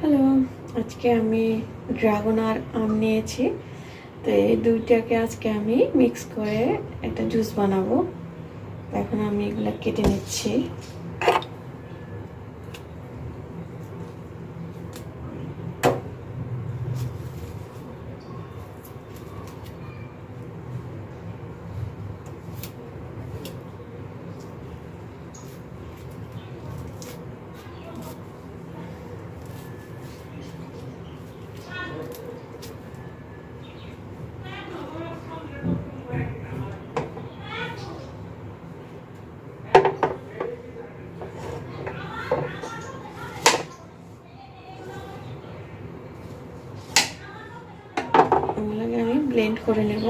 Hello, আজকে আমি dragon আর আম নিয়েছি। তো এই দুইটাকে আজকে আমি মিক্স করে একটা জুস বানাবো। এখন আমি এগুলো কেটে নিচ্ছি। এগুলোকে আমি ব্লেন্ড করে নেব।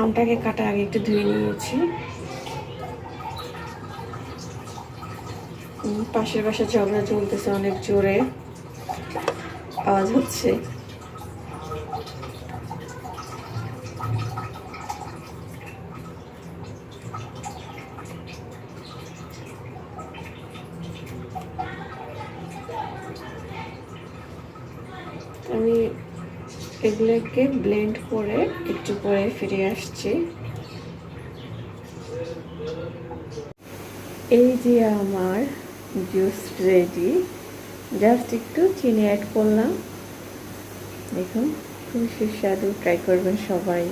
আমটাকে কাটা আগে একটু ধুয়ে নিয়েছি। পাশের বাসায় ঝগড়া চলতেছে, অনেক জোরে আওয়াজ হচ্ছে। আমি এগুলোকে ব্লেন্ড করে একটু পরে ফিরে আসছি। এই যে আমার জুস রেডি, জাস্ট একটু চিনি অ্যাড করলাম। দেখুন, খুবই সুস্বাদু, ট্রাই করবেন সবাই।